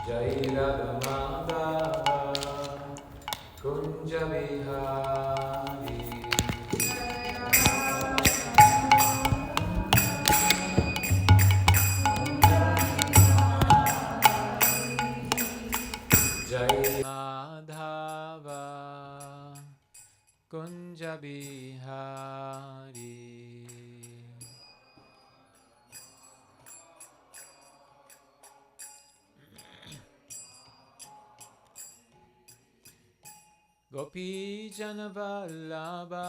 Jai Radha Madhava Kunja Vihari. Jai Madhava Kunja Vihari. Gopi Janavallabha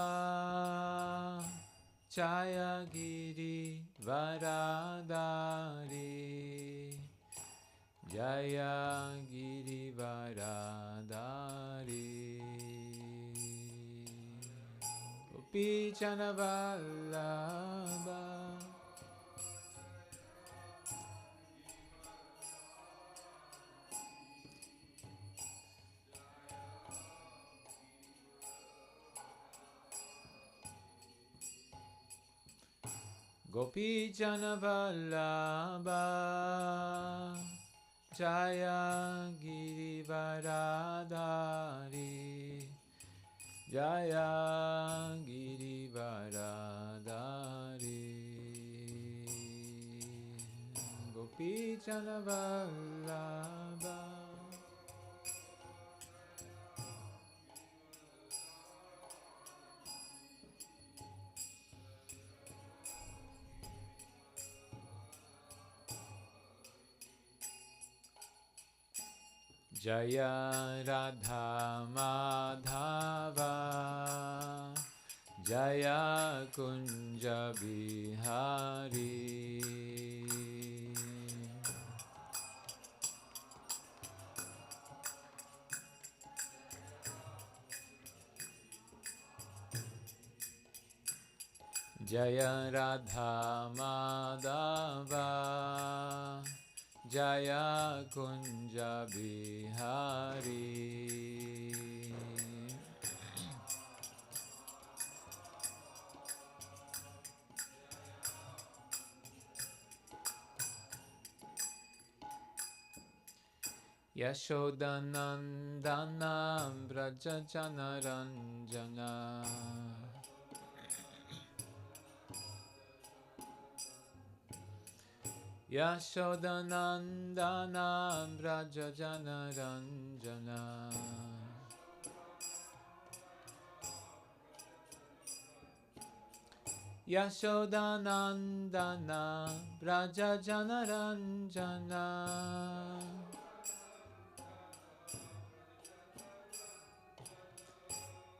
Jaya Giri Varadari Jaya Giri Varadari Gopi Janavallabha Gopi Janavallabha Jaya Giri Varadari Jaya Giri Varadari Gopi Janavallabha. Jaya Radha Madhava Jaya Kunja Bihari. Jaya Radha Madhava Jaya Kunja Bihari. Yashodanandana Vraja Janaranjana Yashodanandana Vraja Janaranjana Yashodanandana Vraja Janaranjana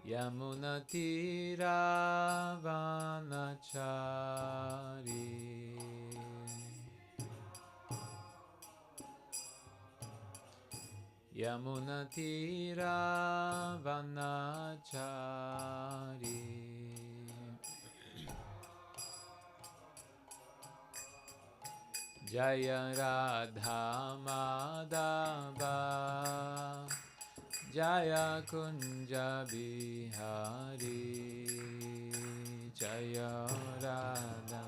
Yamunatira Vanachari Yamunatira Vanachari Jaya Radha Madhava Jaya Kunja Bihari Jaya Radha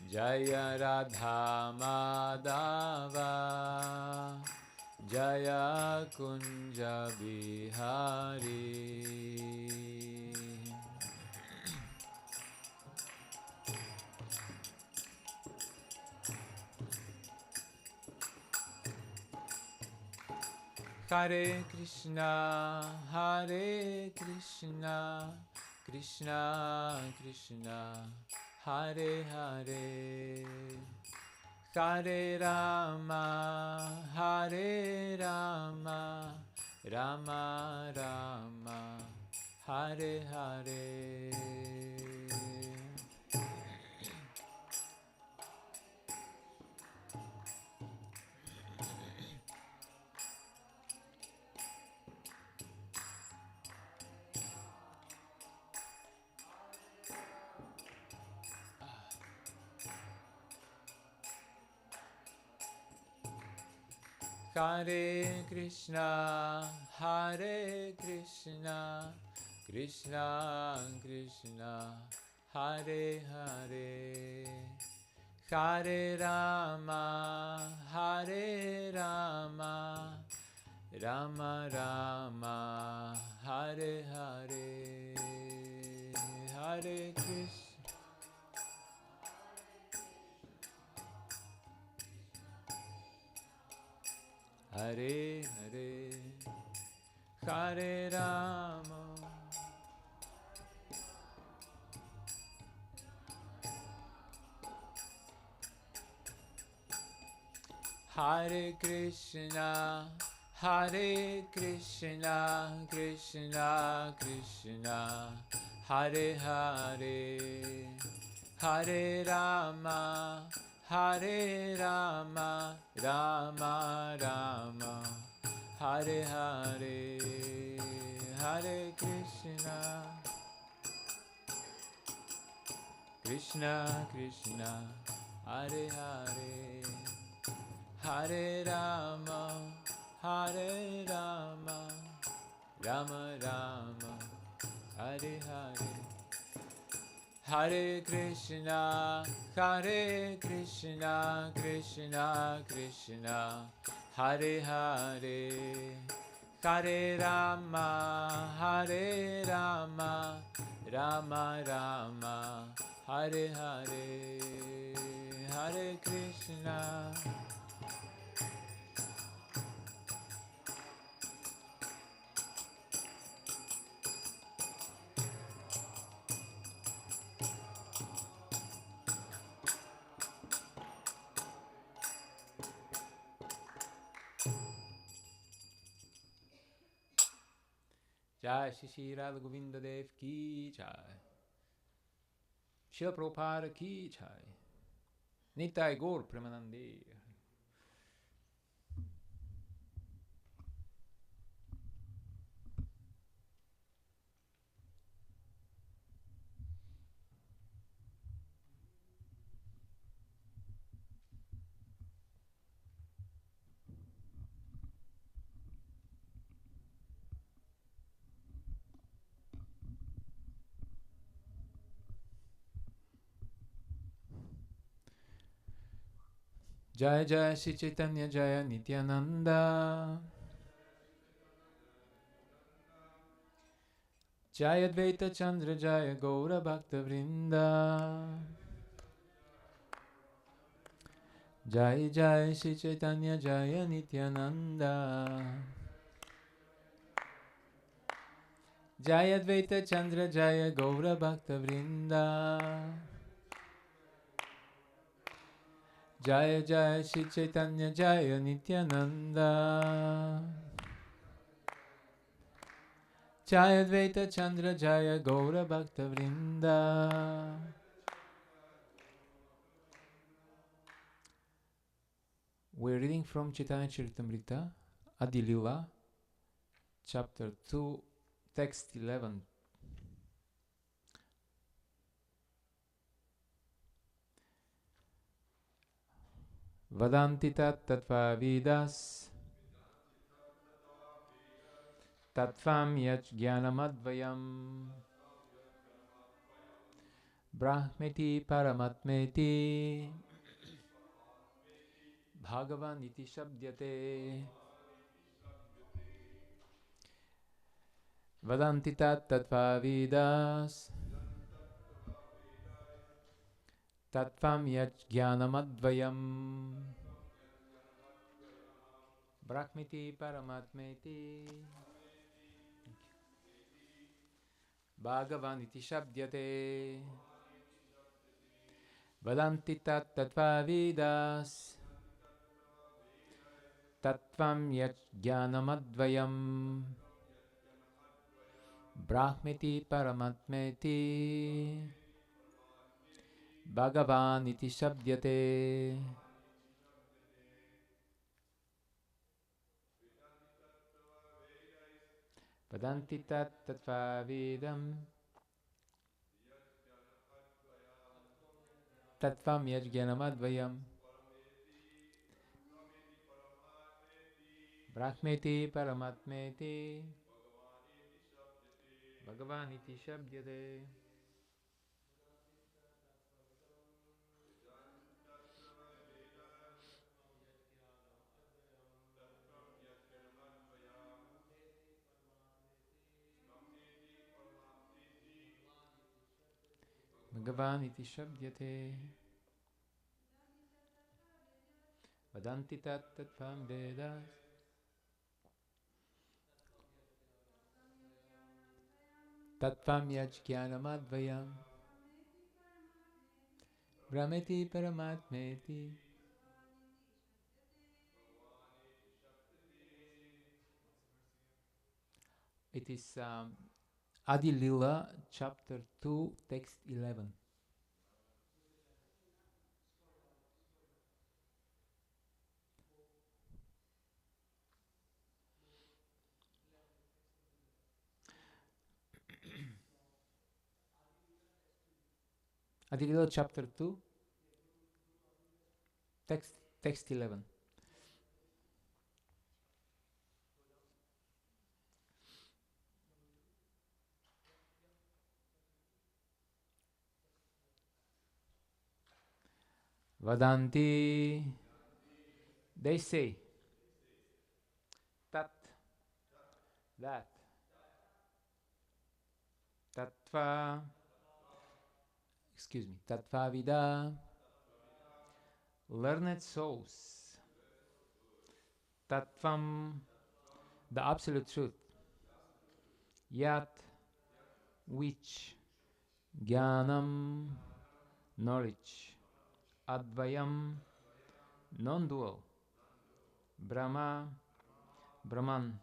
Jaya Radha Madhava Jaya Kunja Bihari Hare Krishna, Hare Krishna, Krishna Krishna, Hare Hare, Hare Rama, Hare Rama, Rama Rama, Hare Hare. Hare Krishna, Hare Krishna, Krishna Krishna Hare Hare Hare Rama Hare Rama Rama Rama Hare Hare Hare Krishna Hare Hare Hare Rama Hare Krishna Hare Krishna Krishna Krishna Hare Hare Hare Rama Hare Rama Rama Rama Hare Hare Hare Krishna Krishna Krishna Hare Hare Hare Rama Hare Rama Rama Rama Hare Hare Hare Krishna Hare Krishna Krishna Krishna Hare Hare Hare Rama Hare Rama Rama Rama Hare Hare Hare Krishna Jai Shri Radha Govinda Dev Ki Jai Srila Prabhupada Ki Jai Nitai Gaur Premanande. Jai Jai Shri Chaitanya Jaya Nityananda Jai Advaita Chandra Jaya Gaura Bhakta Vrinda Jai Jai Shri Chaitanya Jaya Nityananda Jai Advaita Chandra Jaya Gaura Bhakta Vrinda Jai Jai Shri Chaitanya Jaya Nityananda Jai Advaita Chandra Jaya Gaura Bhakta Vrinda. We're reading from Caitanya Charitamrta, Adi Lila, chapter 2, text 11. Vadanti tat tattva vidas tattvam yach jnanamadvayam brahmeti paramatmeti bhagavan iti shabdyate. Vadanti tat tattva vidas tattvam yach jnanamadvayam brahmeti paramatmeti Bhagavan iti shabdyate. Vadanti tat tattva vidas tattvam yach jnanamadvayam brahmeti paramatmeti Bhagavan iti shabdyate. Vadanti tat tattva vidam tattvam yach jnanamadvayam brahmeti paramatmeti Bhagavan iti shabdyate. Bhagavan iti shabdyate. Vadanti tat tatvam vedas. Tatvam yajnanamadvayam. Brahmeti paramatmeti. It is Adi Lila, chapter 2, text 11. Adi Lila, chapter 2, text 11. Vadanti, they say, tat, that, tattva, tattva vida, learned souls, tattvam, the absolute truth, yat, which, jnanam, knowledge, advayam, non-dual, brahma, brahman,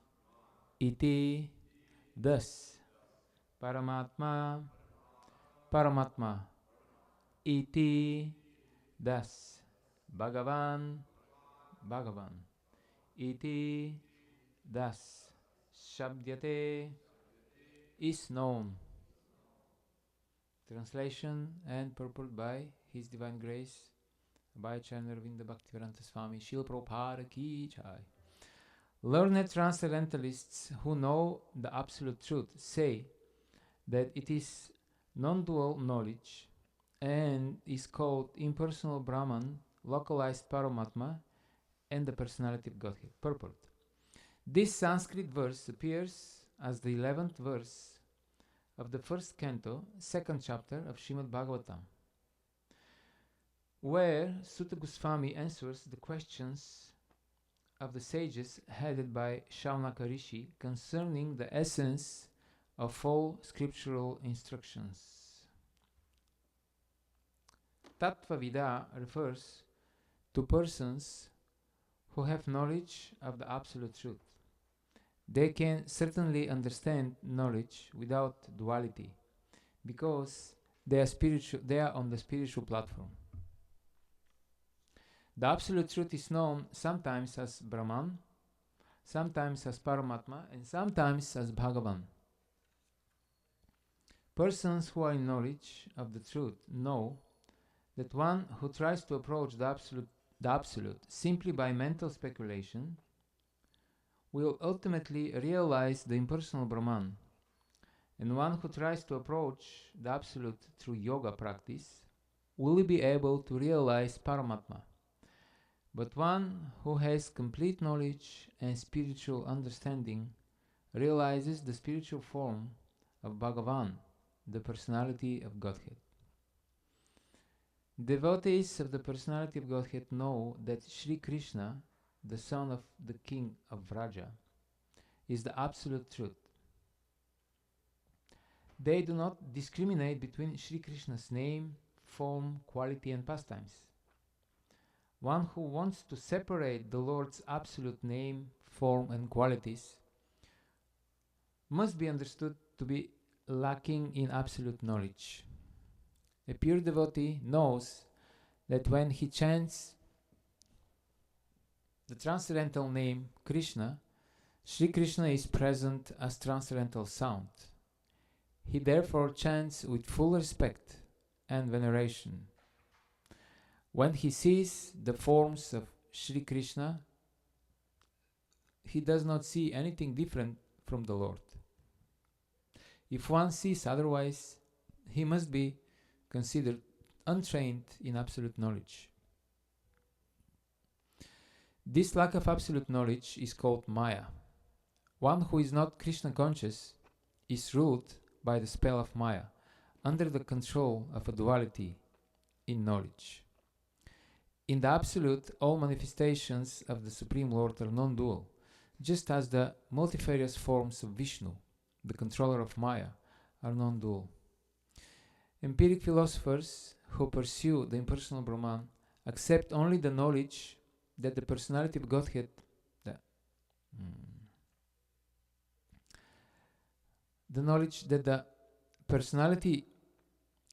iti, thus, paramatma, paramatma, iti, thus, bhagavan, bhagavan, iti, thus, shabdyate, is known. Translation and purport by His Divine Grace, Abhayacharya Ravinda Bhaktivedanta Swami Srila Prabhupada Ki Jai. Learned transcendentalists who know the absolute truth say that it is non-dual knowledge and is called impersonal Brahman, localized Paramatma, and the personality of Godhead. Purport. This Sanskrit verse appears as the 11th verse of the first canto, second chapter of Srimad Bhagavatam, where Sutta Goswami answers the questions of the sages headed by Shaunaka Rishi concerning the essence of all scriptural instructions. Tattvavida refers to persons who have knowledge of the absolute truth. They can certainly understand knowledge without duality because they are on the spiritual platform. The absolute truth is known sometimes as Brahman, sometimes as Paramatma, and sometimes as Bhagavan. Persons who are in knowledge of the truth know that one who tries to approach the absolute simply by mental speculation will ultimately realize the impersonal Brahman, and one who tries to approach the absolute through yoga practice will be able to realize Paramatma. But one who has complete knowledge and spiritual understanding realizes the spiritual form of Bhagavan, the personality of Godhead. Devotees of the personality of Godhead know that Sri Krishna, the son of the king of Vraja, is the absolute truth. They do not discriminate between Sri Krishna's name, form, quality, and pastimes. One who wants to separate the Lord's absolute name, form, and qualities must be understood to be lacking in absolute knowledge. A pure devotee knows that when he chants the transcendental name Krishna, Sri Krishna is present as transcendental sound. He therefore chants with full respect and veneration. When he sees the forms of Sri Krishna, he does not see anything different from the Lord. If one sees otherwise, he must be considered untrained in absolute knowledge. This lack of absolute knowledge is called Maya. One who is not Krishna conscious is ruled by the spell of Maya, under the control of a duality in knowledge. In the Absolute, all manifestations of the Supreme Lord are non-dual, just as the multifarious forms of Vishnu, the controller of Maya, are non-dual. Empiric philosophers who pursue the impersonal Brahman accept only the knowledge that the personality of Godhead, the knowledge that the personality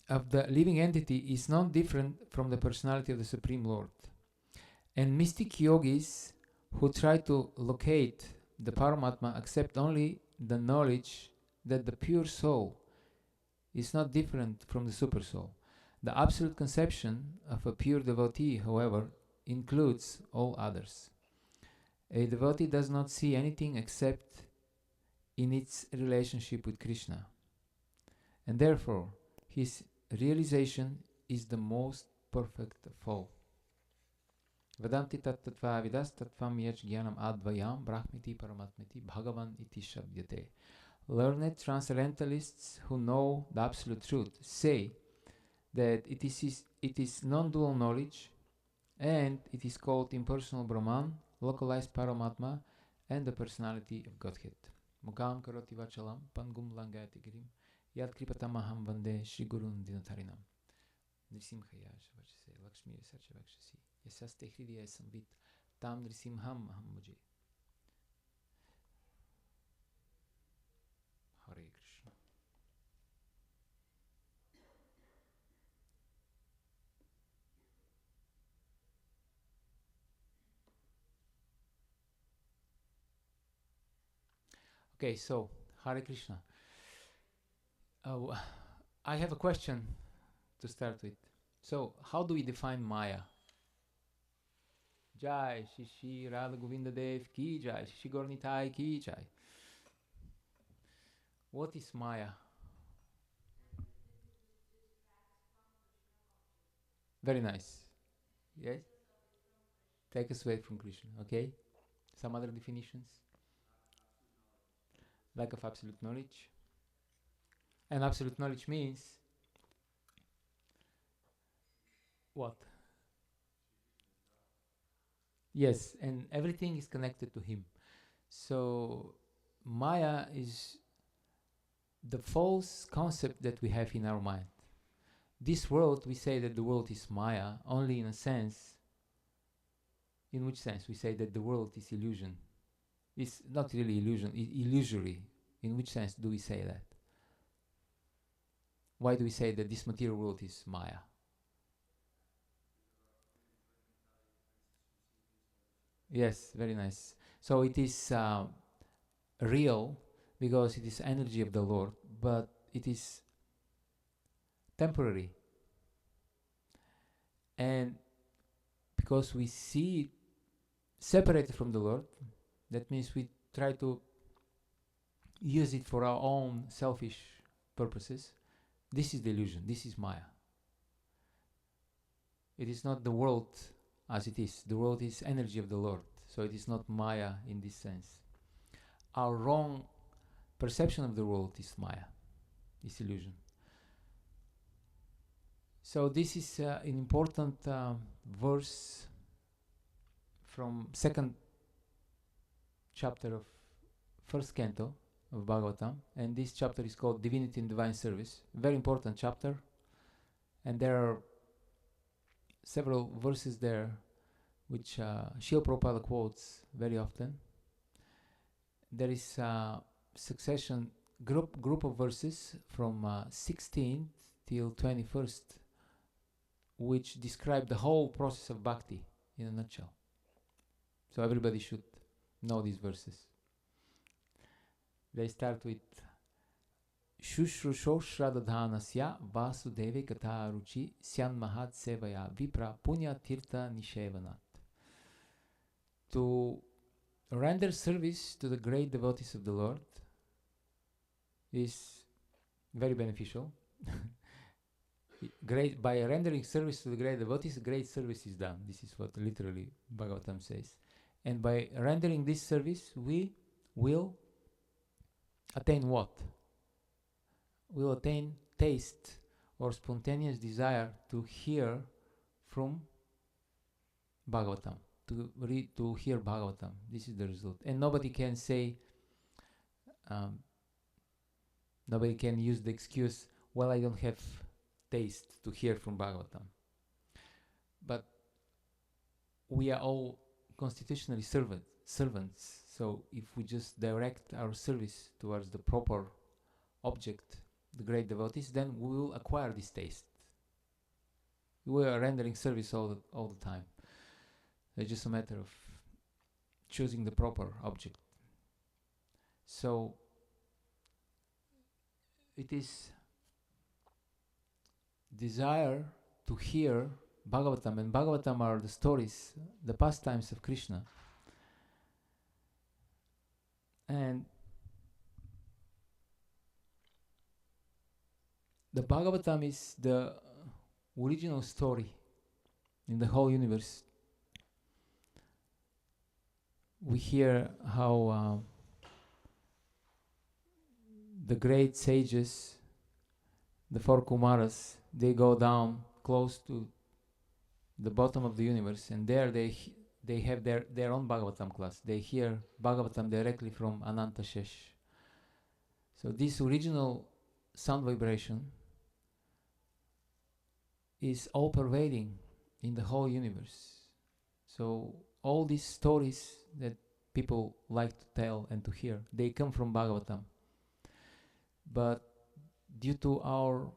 of the living entity is not different from the personality of the Supreme Lord. And mystic yogis who try to locate the Paramatma accept only the knowledge that the pure soul is not different from the super soul. The absolute conception of a pure devotee, however, includes all others. A devotee does not see anything except in its relationship with Krishna, and therefore his realization is the most perfect of all. Vedanti tattva vidas tattvam yach jnanam advayam brahmiti paramatmiti bhagavan iti shabdyate. Learned transcendentalists who know the absolute truth say that it is non-dual knowledge, and it is called impersonal Brahman, localized Paramatma, and the personality of Godhead. Mukam karoti vachalam pangum langayati girim yad kripatamaham vande Shri Gurun Dinatarinam. Nrisimhaya Shavachase Lakshmi Sachavakshasi Yasaste Hridya Samvit Tam Nrisimham Aham Mujhe. Hare Krishna. Okay, so Hare Krishna. I have a question to start with. So, how do we define Maya? Jai Shishi Radha Govinda Dev Ki Jai, Shishi Gornitai Ki Jai. What is Maya? Very nice. Yes? Take us away from Krishna, okay? Some other definitions? Lack of absolute knowledge. And absolute knowledge means what? Yes, and everything is connected to him. So Maya is the false concept that we have in our mind. This world, we say that the world is Maya only in a sense. In which sense? We say that the world is illusion. It's not really illusion, it's illusory. In which sense do we say that? Why do we say that this material world is Maya? Yes, very nice. So it is real because it is energy of the Lord, but it is temporary. And because we see it separated from the Lord, that means we try to use it for our own selfish purposes. This is the illusion, this is Maya. It is not the world as it is. The world is energy of the Lord, so it is not Maya in this sense. Our wrong perception of the world is Maya, is illusion. So this is an important verse from second chapter of first canto of Bhagavatam, and this chapter is called Divinity in Divine Service. Very important chapter, and there are several verses there which Srila Prabhupada quotes very often. There is a succession group of verses from 16th till 21st which describe the whole process of bhakti in a nutshell. So everybody should know these verses. They start with Shushrusho Shradadhanasya Vasudeve Kata Ruchi Syan Mahat Sevaya Vipra Punya Tirtha Nishevanat. To render service to the great devotees of the Lord is very beneficial. Great, by rendering service to the great devotees, great service is done. This is what literally Bhagavatam says. And by rendering this service, we will attain what? We'll attain taste or spontaneous desire to hear from Bhagavatam, to hear Bhagavatam. This is the result. And nobody can say, nobody can use the excuse, well, I don't have taste to hear from Bhagavatam. But we are all constitutionally servants. So if we just direct our service towards the proper object, the great devotees, then we will acquire this taste. We are rendering service all the time. It's just a matter of choosing the proper object. So it is desire to hear Bhagavatam, and Bhagavatam are the stories, the pastimes of Krishna. And the Bhagavatam is the original story in the whole universe. We hear how the great sages, the four Kumaras, they go down close to the bottom of the universe, and there they have their own Bhagavatam class. They hear Bhagavatam directly from Ananta Shesh. So this original sound vibration is all pervading in the whole universe. So all these stories that people like to tell and to hear, they come from Bhagavatam. But due to our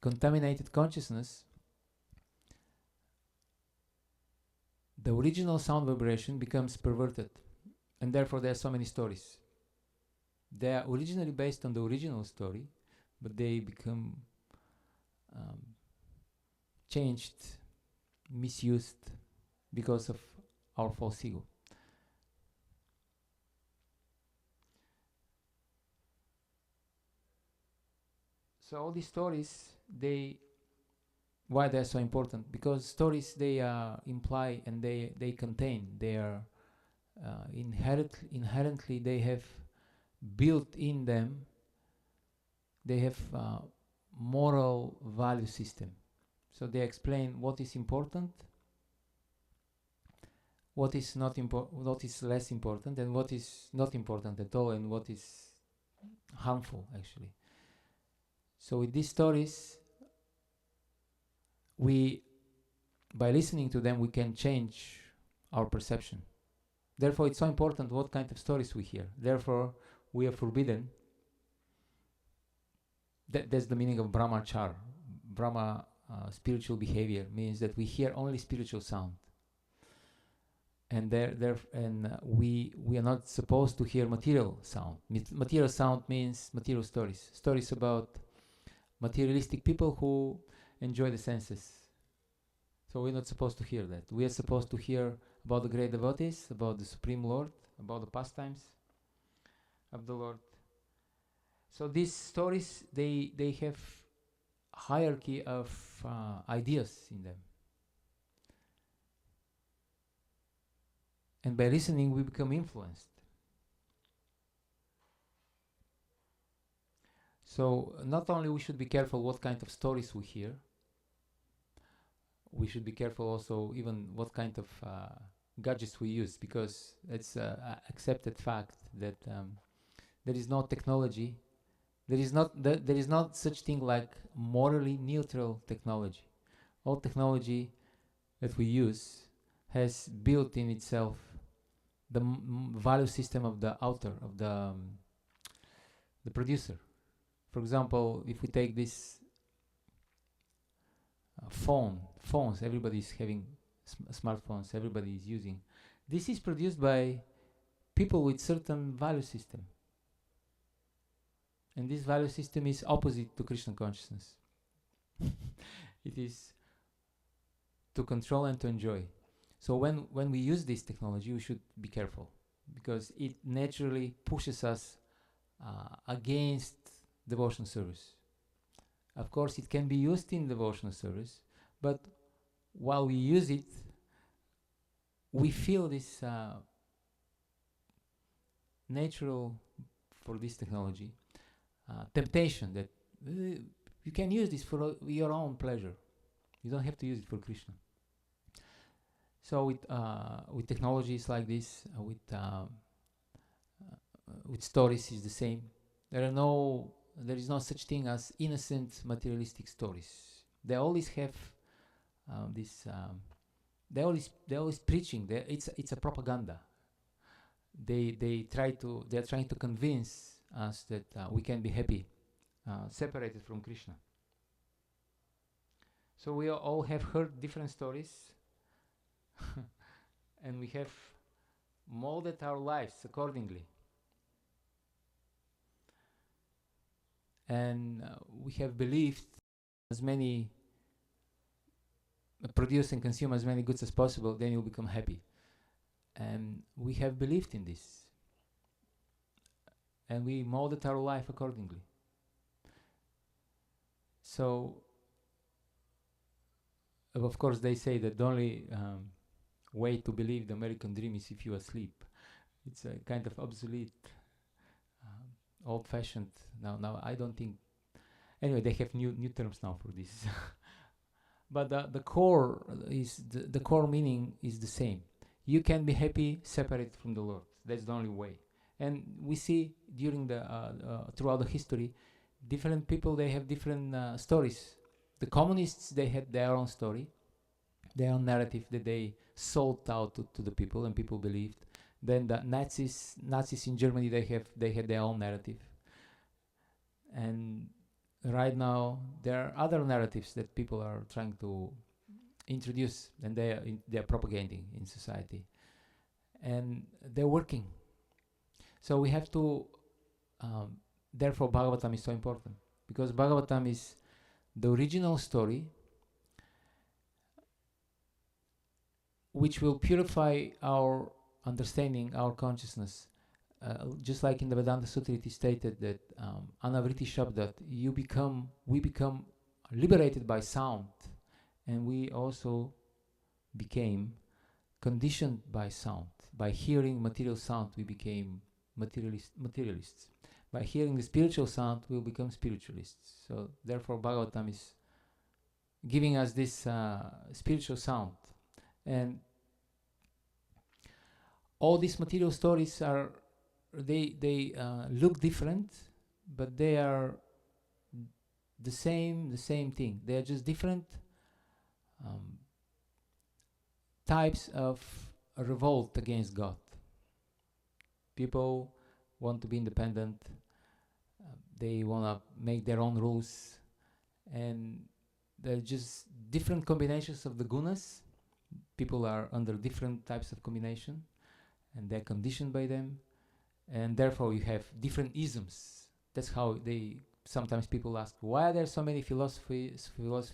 contaminated consciousness, the original sound vibration becomes perverted, and therefore there are so many stories. They are originally based on the original story, but they become changed, misused because of our false ego. So all these stories, why they're so important? Because stories, they imply and they contain, they are inherently they have built in them, they have moral value system. So they explain what is important, what is not important, what is less important, and what is not important at all, and what is harmful actually. So with these stories, by listening to them, we can change our perception. Therefore, it's so important what kind of stories we hear. Therefore, we are forbidden. That's the meaning of brahmachar. Brahma, spiritual behavior, means that we hear only spiritual sound. And we are not supposed to hear material sound. Material sound means material stories. Stories about materialistic people who enjoy the senses. So we're not supposed to hear that. We are supposed to hear about the great devotees, about the Supreme Lord, about the pastimes of the Lord. So these stories, they have hierarchy of ideas in them. And by listening, we become influenced. So not only we should be careful what kind of stories we hear, we should be careful also even what kind of gadgets we use, because it's an accepted fact that there is no technology, there is not such thing like morally neutral technology. All technology that we use has built in itself the value system of the author, of the producer. For example, if we take this phones, everybody is having smartphones, everybody is using. This is produced by people with certain value system. And this value system is opposite to Krishna consciousness. It is to control and to enjoy. So when we use this technology, we should be careful, because it naturally pushes us against devotional service. Of course, it can be used in devotional service, but while we use it, we feel this natural, for this technology, temptation that you can use this for your own pleasure. You don't have to use it for Krishna. So with technologies like this, with stories is the same. There is no such thing as innocent materialistic stories. They always have this. They're always preaching. It's a propaganda. They're trying to convince us that we can be happy, separated from Krishna. So we all have heard different stories, and we have molded our lives accordingly. And we have believed as many, produce and consume as many goods as possible, then you'll become happy. And we have believed in this. And we molded our life accordingly. So, of course, they say that the only way to believe the American dream is if you are asleep. It's a kind of obsolete, old-fashioned. Now I don't think. Anyway, they have new terms now for this. But the core is the core meaning is the same. You can be happy separate from the Lord. That's the only way. And we see during throughout the history, different people, they have different stories. The communists, they had their own story, their own narrative that they sold out to the people, and people believed. Then the Nazis in Germany, they had their own narrative. And right now, there are other narratives that people are trying to introduce, and they are propagating in society, and they're working. So we have to. Therefore, Bhagavatam is so important, because Bhagavatam is the original story, which will purify our understanding, our consciousness. Just like in the Vedanta Sutra, it is stated that Anavriti Shabdat, we become liberated by sound, and we also became conditioned by sound. By hearing material sound, we became materialists. By hearing the spiritual sound, we will become spiritualists. So therefore, Bhagavatam is giving us this spiritual sound. And all these material stories are, they look different, but they are the same thing. They are just different types of revolt against God. People want to be independent. They want to make their own rules, and they're just different combinations of the gunas. People are under different types of combination, and they're conditioned by them, and therefore you have different isms. That's how sometimes people ask, why are there so many philosophies,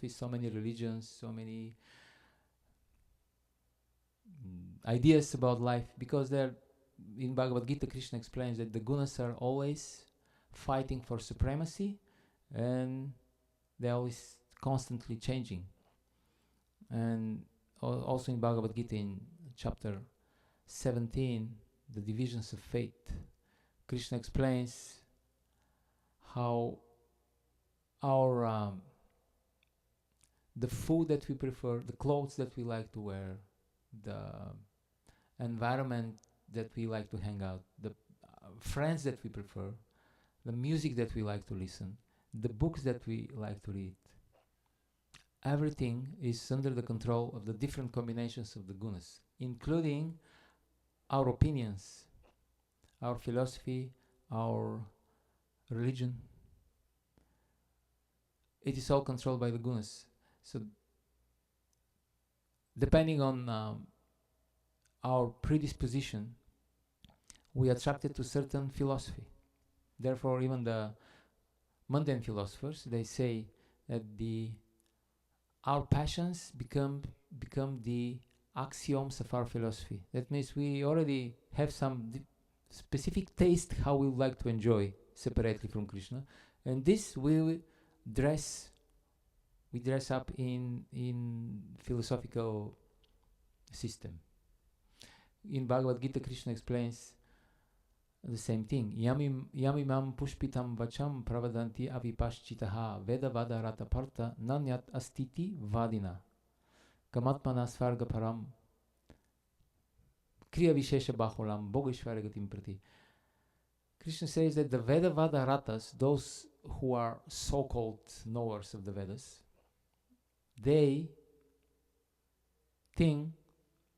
so many religions, so many ideas about life? Because in Bhagavad Gita, Krishna explains that the gunas are always fighting for supremacy, and they're always constantly changing. And also in Bhagavad Gita, in chapter 17, the divisions of fate, Krishna explains how the food that we prefer, the clothes that we like to wear, the environment that we like to hang out, the friends that we prefer, the music that we like to listen, the books that we like to read, everything is under the control of the different combinations of the gunas, including our opinions, our philosophy, our religion. It is all controlled by the gunas. So depending on our predisposition, we are attracted to certain philosophy. Therefore, even the mundane philosophers, they say that our passions become the axioms of our philosophy. That means we already have some specific taste how we would like to enjoy separately from Krishna, And this we dress up in philosophical system. In Bhagavad Gita, Krishna explains the same thing. Yamimam pushpitam vacham pravadanti avipaschitaha veda vada rata parta nanyat astiti vadina kamatmana svarga param kriya vishesha bahulam bhogeshwaragatim prati. Krishna says that the Veda Vada Ratas, those who are so-called knowers of the Vedas, they think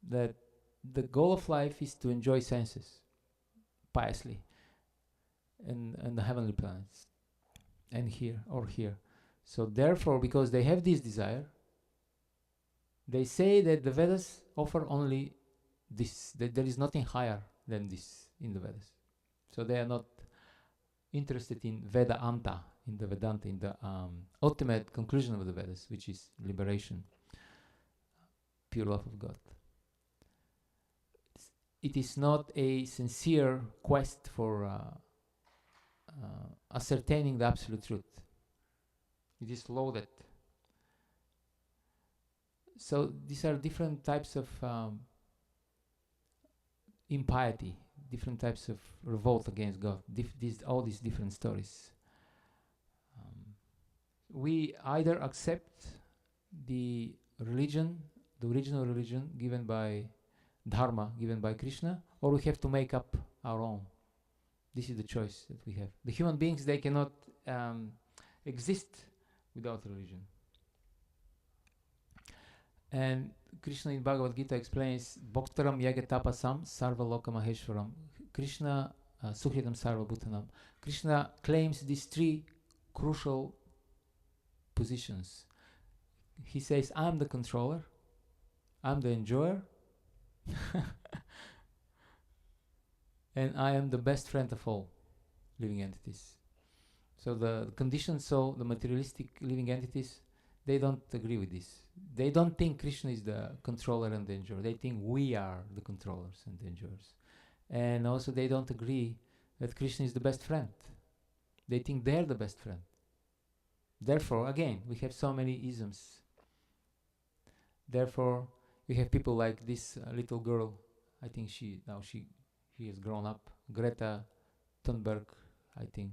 that the goal of life is to enjoy senses piously and the heavenly planets and here. So therefore, because they have this desire, they say that the Vedas offer only this, that there is nothing higher than this in the Vedas. So they are not interested in Vedanta, in the Vedanta, in the ultimate conclusion of the Vedas, which is liberation, pure love of God. It is not a sincere quest for ascertaining the absolute truth. It is loaded. So these are different types of impiety, different types of revolt against God, all these different stories. We either accept the religion, the original religion given by Dharma, given by Krishna, or we have to make up our own. This is the choice that we have. The human beings, they cannot exist without religion. And Krishna in Bhagavad Gita explains, Bhoktaram yagatapasam sarva loka maheshwaram. Krishna sukhritam sarva bhutanam. Krishna claims these three crucial positions. He says, I'm the controller, I'm the enjoyer, and I am the best friend of all living entities. So the conditioned soul, the materialistic living entities, they don't agree with this. They don't think Krishna is the controller and the enjoyer. They think we are the controllers and the enjoyers. And also they don't agree that Krishna is the best friend. They think they're the best friend. Therefore, again, we have so many isms. Therefore, we have people like this little girl. I think she has grown up. Greta Thunberg, I think,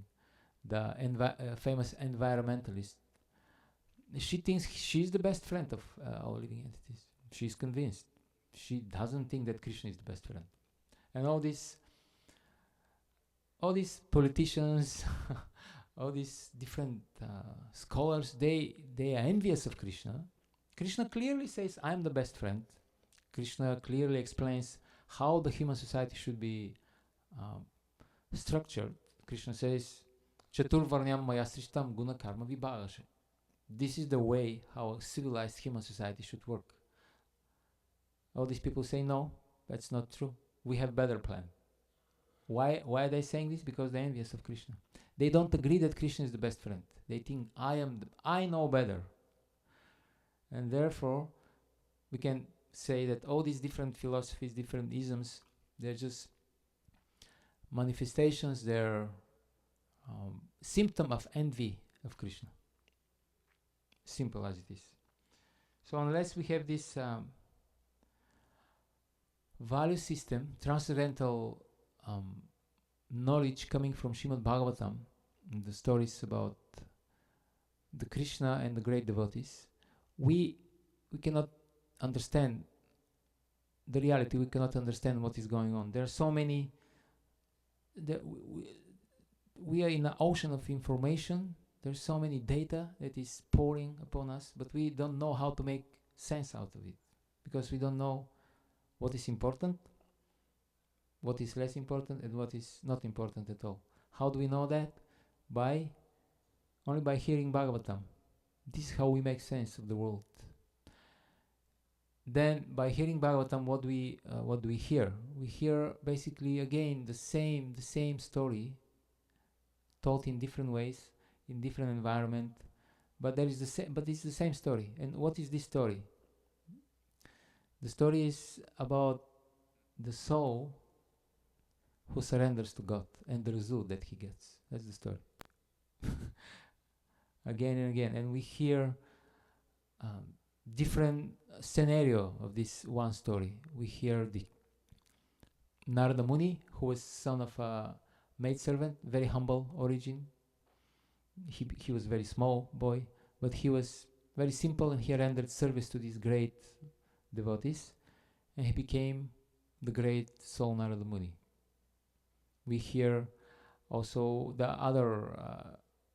the famous environmentalist. She thinks she's the best friend of all living entities. She's convinced. She doesn't think that Krishna is the best friend. And all these politicians, all these different scholars, they are envious of Krishna. Krishna clearly says, I'm the best friend. Krishna clearly explains how the human society should be structured. Krishna says, Chaturvarnyam maya srishtam guna karma vibhagasha. This is the way how a civilized human society should work. All these people say, no, that's not true. We have better plan. Why are they saying this? Because they're envious of Krishna. They don't agree that Krishna is the best friend. They think, I know better. And therefore, we can say that all these different philosophies, different isms, they're just manifestations, they're symptom of envy of Krishna. Simple as it is. So unless we have this value system, transcendental knowledge coming from Srimad Bhagavatam, the stories about the Krishna and the great devotees, we cannot understand the reality. We cannot understand what is going on. There are so many. We are in an ocean of information. There's so many data that is pouring upon us, but we don't know how to make sense out of it, because we don't know what is important, what is less important, and what is not important at all. How do we know that? Only by hearing Bhagavatam. This is how we make sense of the world. Then, by hearing Bhagavatam, what do we hear? We hear basically again the same story, told in different ways, in different environment, but it's the same story. And what is this story? The story is about the soul who surrenders to God and the result that he gets. That's the story. again and again, and we hear different scenario of this one story. We hear the Narada Muni, who was son of a maidservant, very humble origin. He was very small boy, but he was very simple, and he rendered service to these great devotees, and he became the great soul Narada Muni. We hear also the other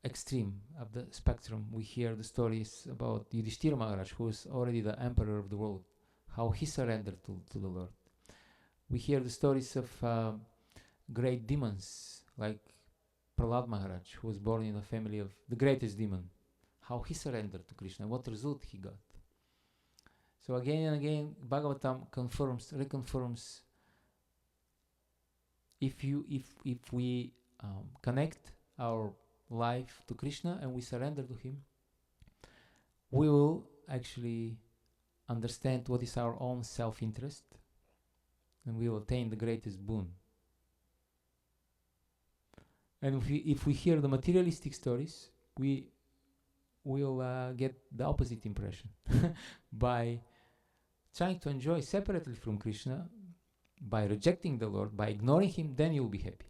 extreme of the spectrum. We hear the stories about Yudhishthira Maharaj, who was already the emperor of the world, how he surrendered to the Lord. We hear the stories of great demons like Prahlad Maharaj, who was born in a family of the greatest demon, how he surrendered to Krishna, what result he got. So again and again, Bhagavatam reconfirms, if we connect our life to Krishna and we surrender to Him, we will actually understand what is our own self-interest, and we will attain the greatest boon. And if we hear the materialistic stories, we will get the opposite impression. By trying to enjoy separately from Krishna, by rejecting the Lord, by ignoring Him, then you'll be happy.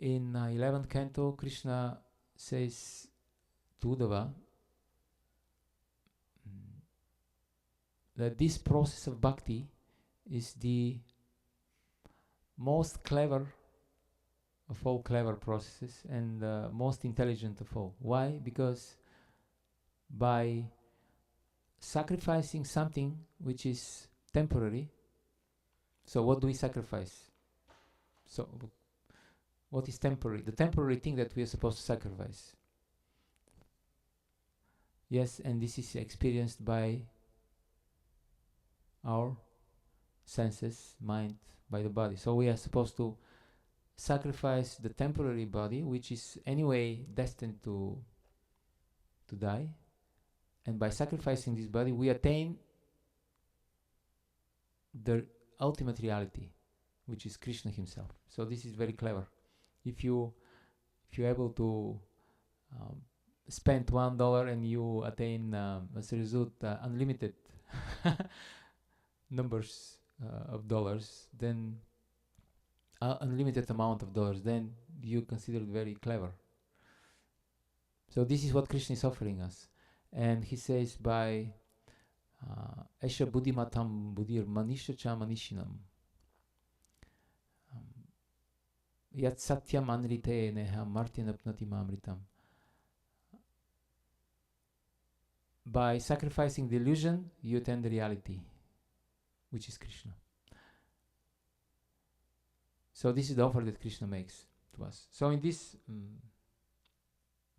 In 11th canto, Krishna says to Uddhava that this process of bhakti is the most clever of all clever processes and the most intelligent of all. Why? Because by sacrificing something which is temporary, so what do we sacrifice? So what is temporary? The temporary thing that we are supposed to sacrifice. Yes, and this is experienced by our senses, mind, by the body. So we are supposed to sacrifice the temporary body, which is anyway destined to die, and by sacrificing this body we attain the ultimate reality, which is Krishna Himself. So this is very clever. If you're able to spend $1 and you attain as a result unlimited numbers of dollars, then unlimited amount of dollars, then you consider it very clever. So this is what Krishna is offering us, and he says by Esha buddhimatam buddhir manisha cha manishinam yat satyam anrite neha martinapnati mamritam. By sacrificing the illusion, you attain the reality, which is Krishna. So this is the offer that Krishna makes to us. So in this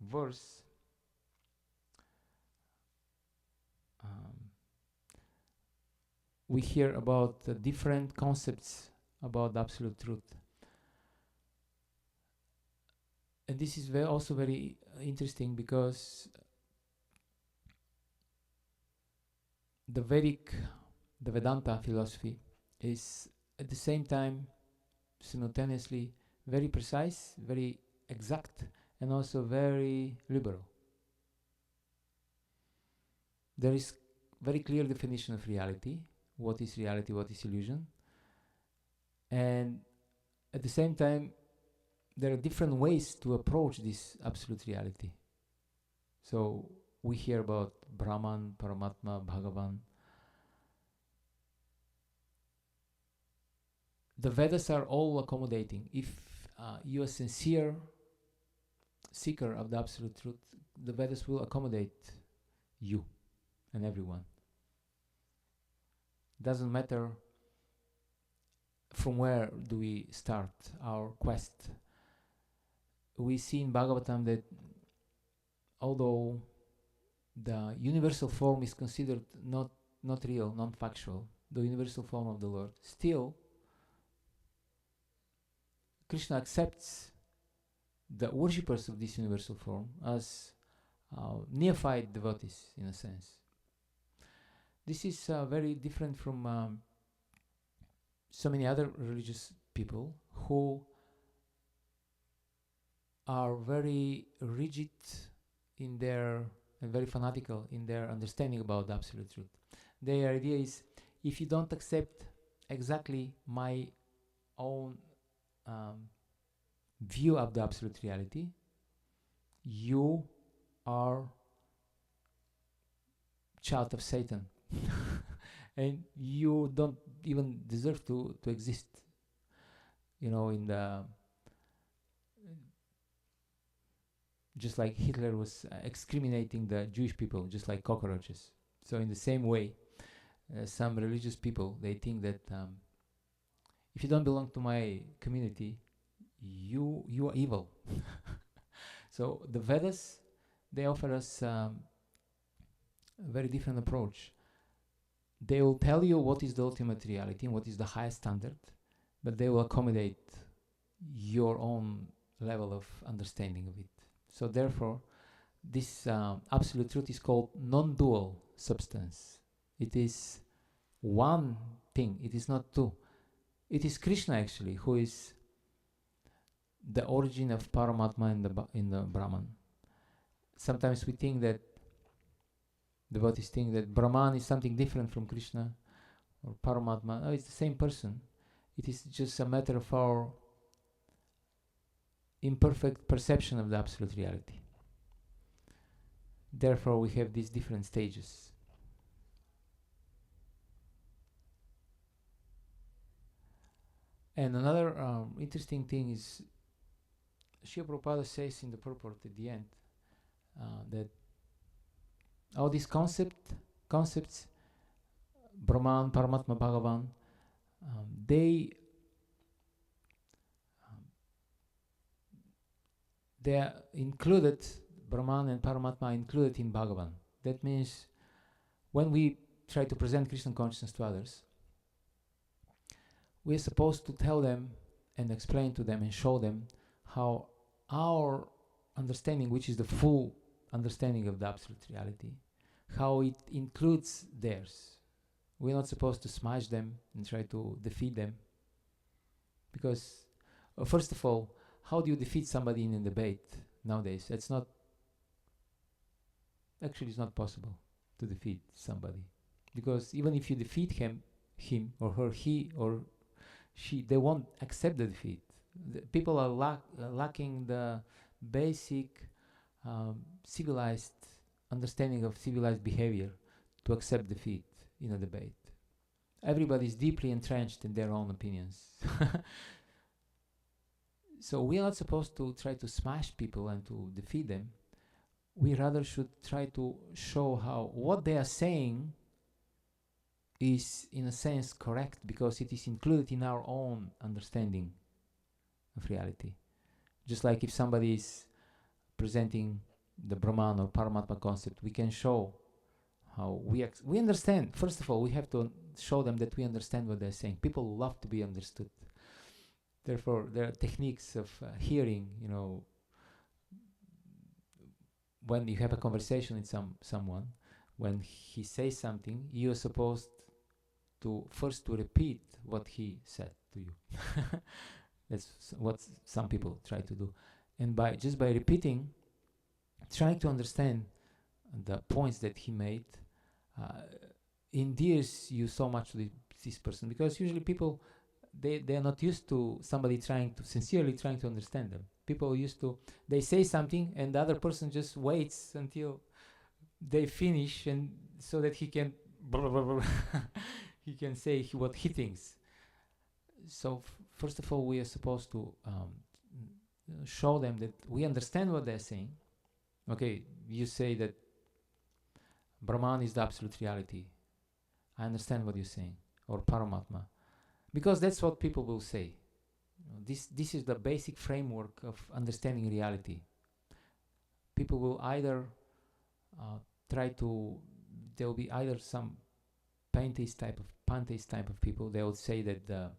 verse, we hear about different concepts about the absolute truth. And this is also very interesting, because the Vedanta philosophy is at the same time simultaneously very precise, very exact, and also very liberal. There is very clear definition of reality, what is reality, what is illusion, and at the same time there are different ways to approach this absolute reality. So we hear about Brahman, Paramatma, Bhagavan. The Vedas are all accommodating. If you are a sincere seeker of the absolute truth, the Vedas will accommodate you and everyone. Doesn't matter from where do we start our quest. We see in Bhagavatam that although the universal form is considered not real, non-factual, the universal form of the Lord, still Krishna accepts the worshippers of this universal form as neophyte devotees, in a sense. This is very different from so many other religious people who are very rigid in their, and very fanatical in their understanding about the absolute truth. Their idea is, if you don't accept exactly my own view of the absolute reality, you are child of Satan. And you don't even deserve to exist. In the, just like Hitler was exterminating the Jewish people, just like cockroaches. So in the same way, some religious people, they think that if you don't belong to my community, you are evil. So the Vedas, they offer us a very different approach. They will tell you what is the ultimate reality and what is the highest standard, but they will accommodate your own level of understanding of it. So therefore, this absolute truth is called non-dual substance. It is one thing, it is not two. It is Krishna actually who is the origin of Paramatma in the Brahman. Sometimes we think that, devotees think that Brahman is something different from Krishna or Paramatma. No, it's the same person. It is just a matter of our imperfect perception of the absolute reality. Therefore, we have these different stages. And another interesting thing is, Srila Prabhupada says in the purport at the end that all these concepts, Brahman, Paramatma, Bhagavan, they are included, Brahman and Paramatma are included in Bhagavan. That means when we try to present Krishna consciousness to others, we are supposed to tell them and explain to them and show them how our understanding, which is the full understanding of the absolute reality, how it includes theirs. We're not supposed to smash them and try to defeat them, because first of all, how do you defeat somebody in a debate nowadays? It's not possible to defeat somebody, because even if you defeat him or her, he or she, they won't accept the defeat. The people are lacking the basic civilized understanding of civilized behavior to accept defeat in a debate. Everybody is deeply entrenched in their own opinions. So we are not supposed to try to smash people and to defeat them. We rather should try to show how what they are saying is in a sense correct, because it is included in our own understanding of reality. Just like if somebody is presenting the Brahman or Paramatma concept, we can show how we understand. First of all, we have to show them that we understand what they're saying. People love to be understood. Therefore, there are techniques of hearing, when you have a conversation with someone, when he says something, you are supposed to first to repeat what he said to you. That's what some people try to do. And by repeating, trying to understand the points that he made, endears you so much to this person, because usually people, they are not used to somebody sincerely trying to understand them. People they say something and the other person just waits until they finish, and so that he can blah, blah, blah, blah. He can say what he thinks. So first of all, we are supposed to show them that we understand what they're saying. Okay, you say that Brahman is the absolute reality. I understand what you're saying, or Paramatma, because that's what people will say. This is the basic framework of understanding reality. People will either there will be either some pantheist type of people. They will say that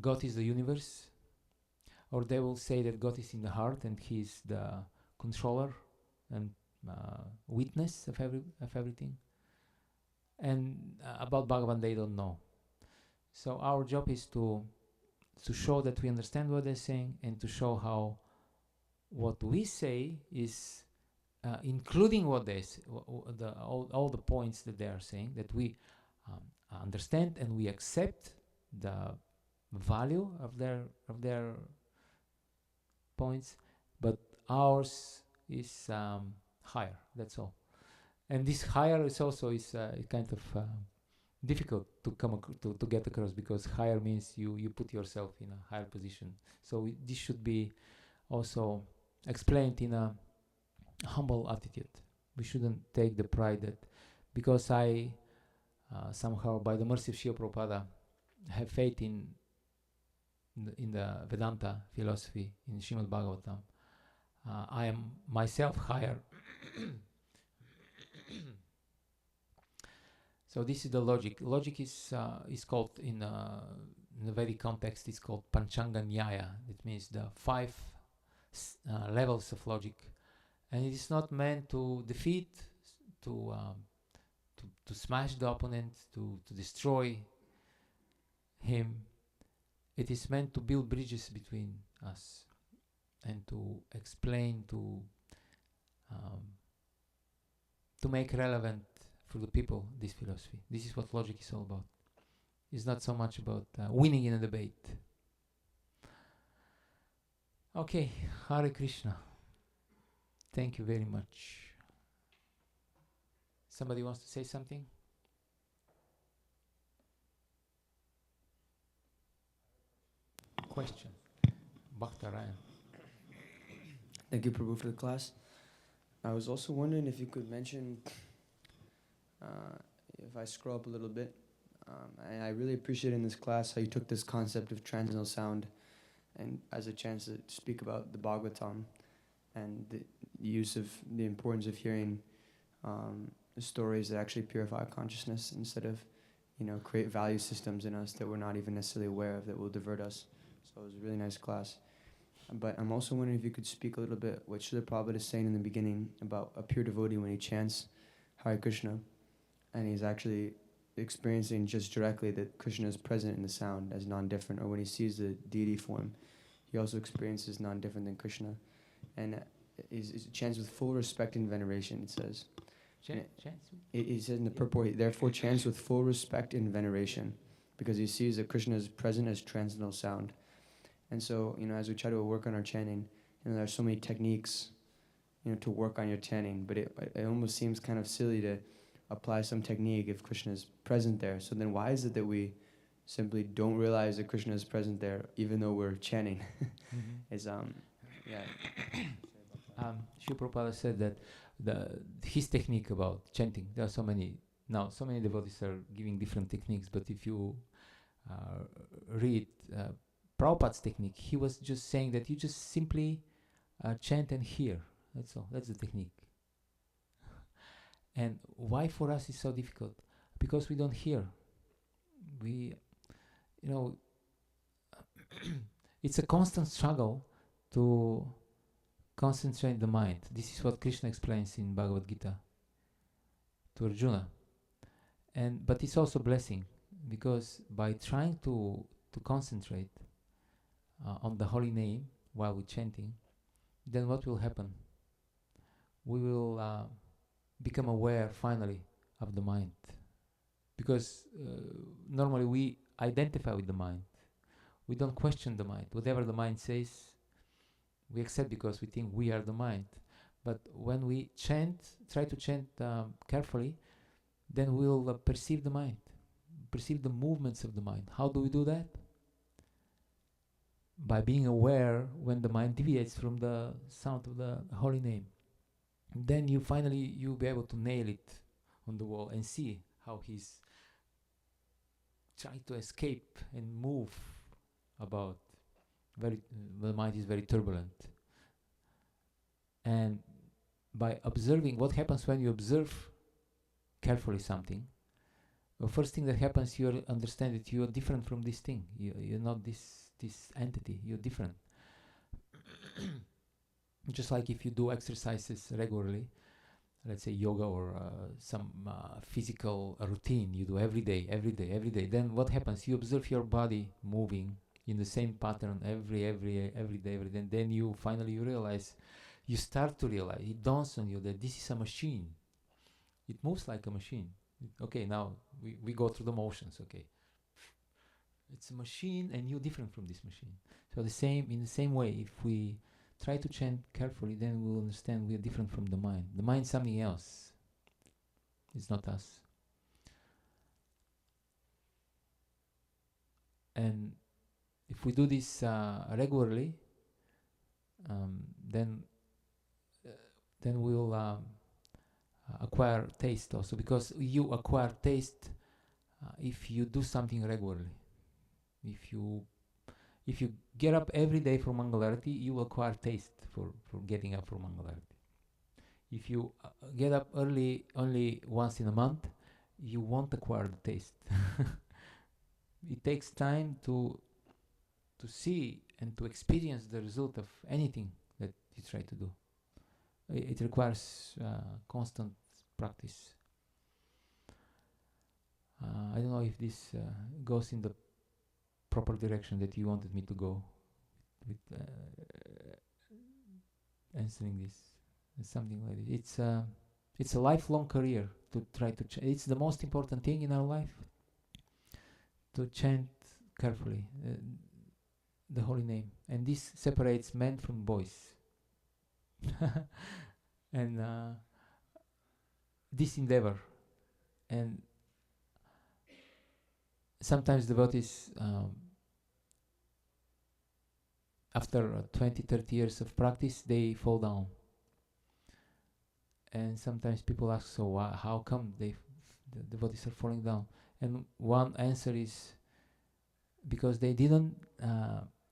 God is the universe, or they will say that God is in the heart and He is the controller and witness of everything. And about Bhagavan, they don't know. So our job is to show that we understand what they're saying, and to show how what we say is including what they all the points that they are saying, that we understand and we accept the value of their points, but ours is higher. That's all. And this higher is also is kind of difficult to to get across, because higher means you put yourself in a higher position. So this should be also explained in a humble attitude. We shouldn't take the pride that because I somehow, by the mercy of Srila Prabhupada, have faith in the Vedanta philosophy, in Srimad Bhagavatam, I am myself higher. So this is the logic. Logic is called in the Vedic context, it's called Panchanga Nyaya. It means the 5 levels of logic, and it is not meant to defeat, to smash the opponent, to destroy him. It is meant to build bridges between us and to explain, to make relevant for the people this philosophy. This is what logic is all about. It's not so much about winning in a debate. Okay, Hare Krishna. Thank you very much. Somebody wants to say something? Question. Bhaktarayan. Thank you, Prabhu, for the class. I was also wondering if you could mention, if I scroll up a little bit, I really appreciate in this class how you took this concept of transcendental sound and as a chance to speak about the Bhagavatam and the use of the importance of hearing stories that actually purify consciousness instead of, create value systems in us that we're not even necessarily aware of that will divert us. So it was a really nice class. But I'm also wondering if you could speak a little bit what Srila Prabhupada is saying in the beginning about a pure devotee when he chants Hare Krishna, and he's actually experiencing just directly that Krishna is present in the sound as non-different, or when he sees the deity form, he also experiences non-different than Krishna. And he chants with full respect and veneration, it says. It says in the purport, therefore chants with full respect and veneration, because he sees that Krishna is present as transcendental sound. And so, as we try to work on our chanting, there are so many techniques, to work on your chanting, but it almost seems kind of silly to apply some technique if Krishna is present there. So then why is it that we simply don't realize that Krishna is present there, even though we're chanting? Srila Prabhupada said that his technique about chanting, there are so many devotees are giving different techniques, but if you read Prabhupada's technique, he was just saying that you just simply chant and hear. That's all. That's the technique. And why for us is so difficult? Because we don't hear. We, it's a constant struggle to concentrate the mind. This is what Krishna explains in Bhagavad Gita to Arjuna. But it's also blessing, because by trying to concentrate on the holy name while we're chanting, then what will happen? We will become aware finally of the mind, because normally we identify with the mind. We don't question the mind. Whatever the mind says, we accept because we think we are the mind. But when we try to chant carefully, then we'll perceive the mind, perceive the movements of the mind. How do we do that? By being aware when the mind deviates from the sound of the holy name. Then you'll be able to nail it on the wall and see how he's trying to escape and move about. The mind is very turbulent. And by observing what happens when you observe carefully something, the first thing that happens, you understand that you are different from this thing. You're not this entity. You're different. Just like if you do exercises regularly, let's say yoga or some physical routine you do every day. Then what happens? You observe your body moving in the same pattern every day. Then you finally realize you start to realize, it dawns on you that this is a machine. It moves like a machine. Okay, now we go through the motions, okay. It's a machine and you're different from this machine. So in the same way, if we try to chant carefully, then we'll understand we are different from the mind. The mind is something else. It's not us. And if we do this regularly, then we'll acquire taste also, because you acquire taste if you do something regularly. If you get up every day for Mangalarati, you will acquire taste for getting up for Mangalarati. If you get up early only once in a month, you won't acquire the taste. It takes time to see and to experience the result of anything that you try to do. It requires constant practice. I don't know if this goes in the proper direction that you wanted me to go with answering this. Something like this. It's a lifelong career to try to. It's the most important thing in our life. To chant carefully the holy name, and this separates men from boys. And this endeavor, and sometimes devotees, after 20, 30 years of practice, they fall down. And sometimes people ask, so how come the devotees are falling down? And one answer is because they didn't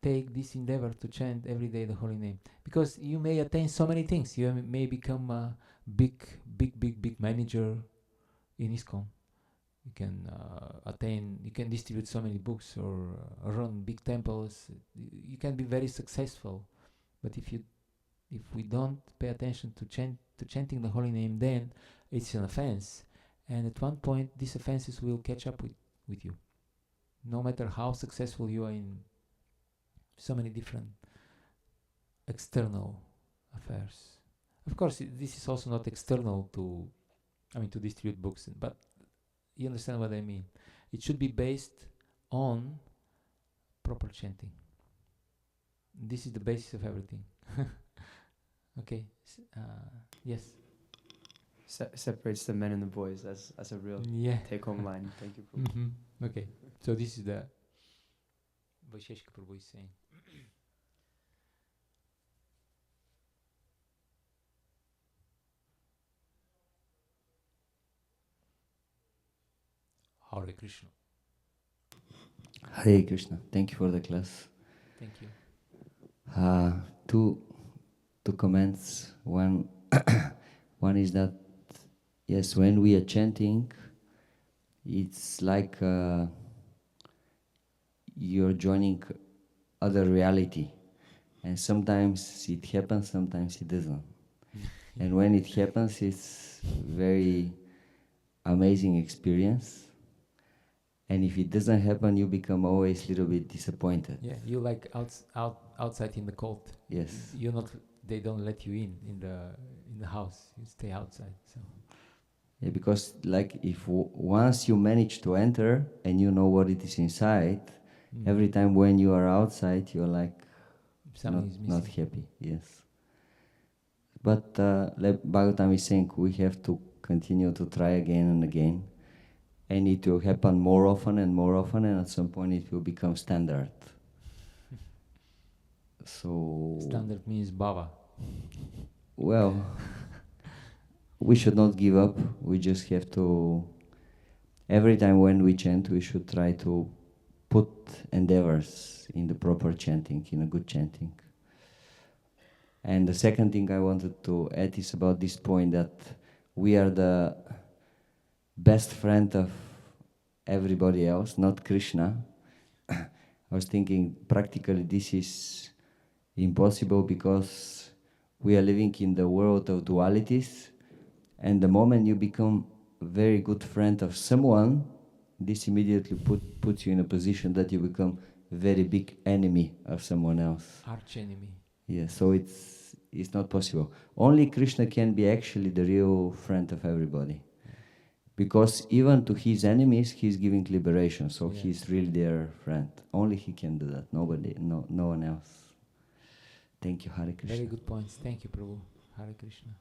take this endeavor to chant every day the holy name. Because you may attain so many things. You may become a big manager in ISKCON. You can you can distribute so many books or run big temples. You can be very successful. But if we don't pay attention to chanting the holy name, then it's an offense. And at one point, these offenses will catch up with you. No matter how successful you are in so many different external affairs. Of course, this is also not external to distribute books, but you understand what I mean. It should be based on proper chanting. This is the basis of everything. Okay. Yes. Separates the men and the boys. That's a real take-home line. Thank you, Prabhu. Mm-hmm. Okay. So this is the Vaisheshika Prabhu is saying. Hare Krishna. Hare Krishna. Thank you for the class. Thank you. Two comments. One is that, yes, when we are chanting, it's like you're joining other reality. And sometimes it happens, sometimes it doesn't. And when it happens, it's very amazing experience. And if it doesn't happen, you become always a little bit disappointed. Yeah, you like outside in the cold. Yes. You're not. They don't let you in the house. You stay outside. So. Yeah, because like if once you manage to enter and you know what it is inside, every time when you are outside, you're like not happy. Yes. But like Bhagavatam is saying, we have to continue to try again and again. And it will happen more often, and at some point it will become standard. So standard means bhava. Well, we should not give up. We just have to, every time when we chant, we should try to put endeavors in the proper chanting, in a good chanting. And the second thing I wanted to add is about this point that we are the best friend of everybody else, not Krishna. I was thinking practically this is impossible because we are living in the world of dualities, and the moment you become a very good friend of someone, this immediately puts you in a position that you become a very big enemy of someone else. Arch enemy. Yeah, so it's not possible. Only Krishna can be actually the real friend of everybody. Because even to his enemies, he's giving liberation. So he's really their friend. Only he can do that. Nobody, no one else. Thank you, Hare Krishna. Very good points. Thank you, Prabhu. Hare Krishna.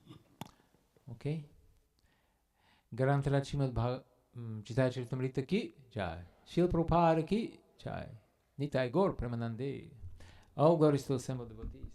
Okay. Garantala Chimad Chaitanya Charitamrta ki jai. Shil Prabhupada ki jai. Nitai Gaur Premanande. All glories to the assembled devotees.